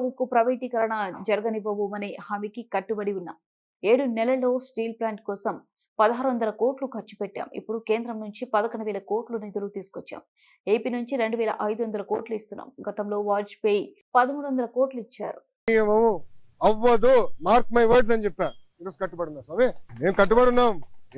ఉక్కు ప్రైవేటీకరణ జరగనివ్వబోమనే హామీకి కట్టుబడి ఉన్నాం. 7 నెలల్లో స్టీల్ ప్లాంట్ కోసం 1600 కోట్లు ఖర్చు పెట్టాం. ఇప్పుడు కేంద్రం నుంచి 11,000 కోట్లు నిధులు తీసుకొచ్చాం. ఏపీ నుంచి 2,500 కోట్లు ఇస్తున్నాం. గతంలో వాజ్పేయి 1,300 కోట్లు ఇచ్చారు. అవ్వదు, మార్క్ మై వర్డ్స్ అని చెప్పా. ఈరోజు కట్టుబడున్నాం స్వామి, మేము కట్టుబడున్నాం.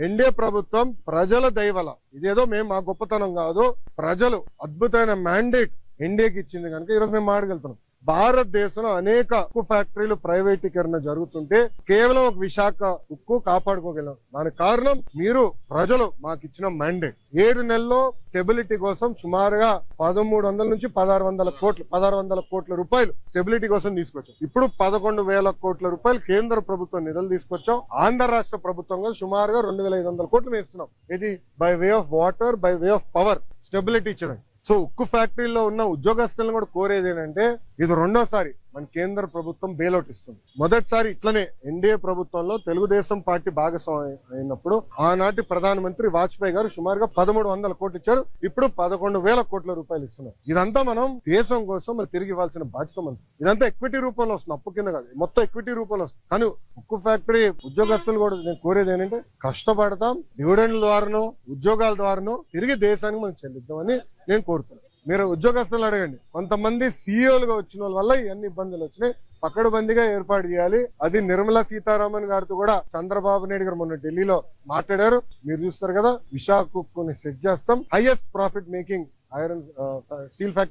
ఎన్డీఏ ప్రభుత్వం ప్రజల దయవల, ఇదేదో మేము మా గొప్పతనం కాదు, ప్రజలు అద్భుతమైన మ్యాండేట్ ఎన్డీఏకి ఇచ్చింది కనుక ఈరోజు మేము మాట్లాడగలుగుతున్నాం. భారతదేశంలో అనేక ఉక్కు ఫ్యాక్టరీలు ప్రైవేటీకరణ జరుగుతుంటే కేవలం ఒక విశాఖ ఉక్కు కాపాడుకోగలం. దానికి కారణం మీరు ప్రజలు మాకు ఇచ్చిన మ్యాండేట్. 7 నెలల్లో స్టెబిలిటీ కోసం సుమారుగా 1,300 నుంచి 1,600 కోట్ల రూపాయలు స్టెబిలిటీ కోసం తీసుకొచ్చాం. ఇప్పుడు 11,000 కోట్ల రూపాయలు కేంద్ర ప్రభుత్వం నిధులు తీసుకొచ్చాం. ఆంధ్ర రాష్ట్ర ప్రభుత్వంగా సుమారుగా 2,500 కోట్లు వేస్తున్నాం. ఇది by way of water, by way of power stability ఇచ్చడం. సో ఉక్కు ఫ్యాక్టరీలో ఉన్న ఉద్యోగస్తులను కూడా కోరేది ఏంటంటే, ఇది రెండోసారి మన కేంద్ర ప్రభుత్వం బెయిల్అవుట్ ఇస్తుంది. మొదటిసారి ఇట్లనే ఎన్డీఏ ప్రభుత్వంలో తెలుగుదేశం పార్టీ భాగస్వామి అయినప్పుడు ఆనాటి ప్రధానమంత్రి వాజ్పేయి గారు సుమారుగా 1,300 కోట్లు ఇచ్చారు. ఇప్పుడు 11,000 కోట్ల రూపాయలు ఇస్తున్నారు. ఇదంతా మనం దేశం కోసం మరి తిరిగి ఇవ్వాల్సిన బాధ్యత మనం. ఇదంతా ఎక్విటీ రూపంలో వస్తుంది, అప్పు కింద కాదు, మొత్తం ఎక్విటీ రూపంలో వస్తుంది. కానీ ఉక్కు ఫ్యాక్టరీ ఉద్యోగస్తులు కూడా నేను కోరేది ఏంటంటే, కష్టపడతాం, డివిడెండ్ల ద్వారానో ఉద్యోగాల ద్వారానో తిరిగి దేశానికి మనం చెల్లిద్దామని నేను కోరుతున్నాను. మీరు ఉద్యోగస్తులు అడగండి, కొంతమంది సీఈఓలుగా వచ్చిన వల్ల ఇవన్నీ ఇబ్బందులు వచ్చినాయి. పకడ్బందీగా ఏర్పాటు చేయాలి. అది నిర్మలా సీతారామన్ గారితో కూడా చంద్రబాబు నాయుడు గారు మొన్న ఢిల్లీలో మాట్లాడారు. మీరు చూస్తారు కదా, విశాఖ ఉక్కుని సెట్ చేస్తాం. Highest profit making iron steel factory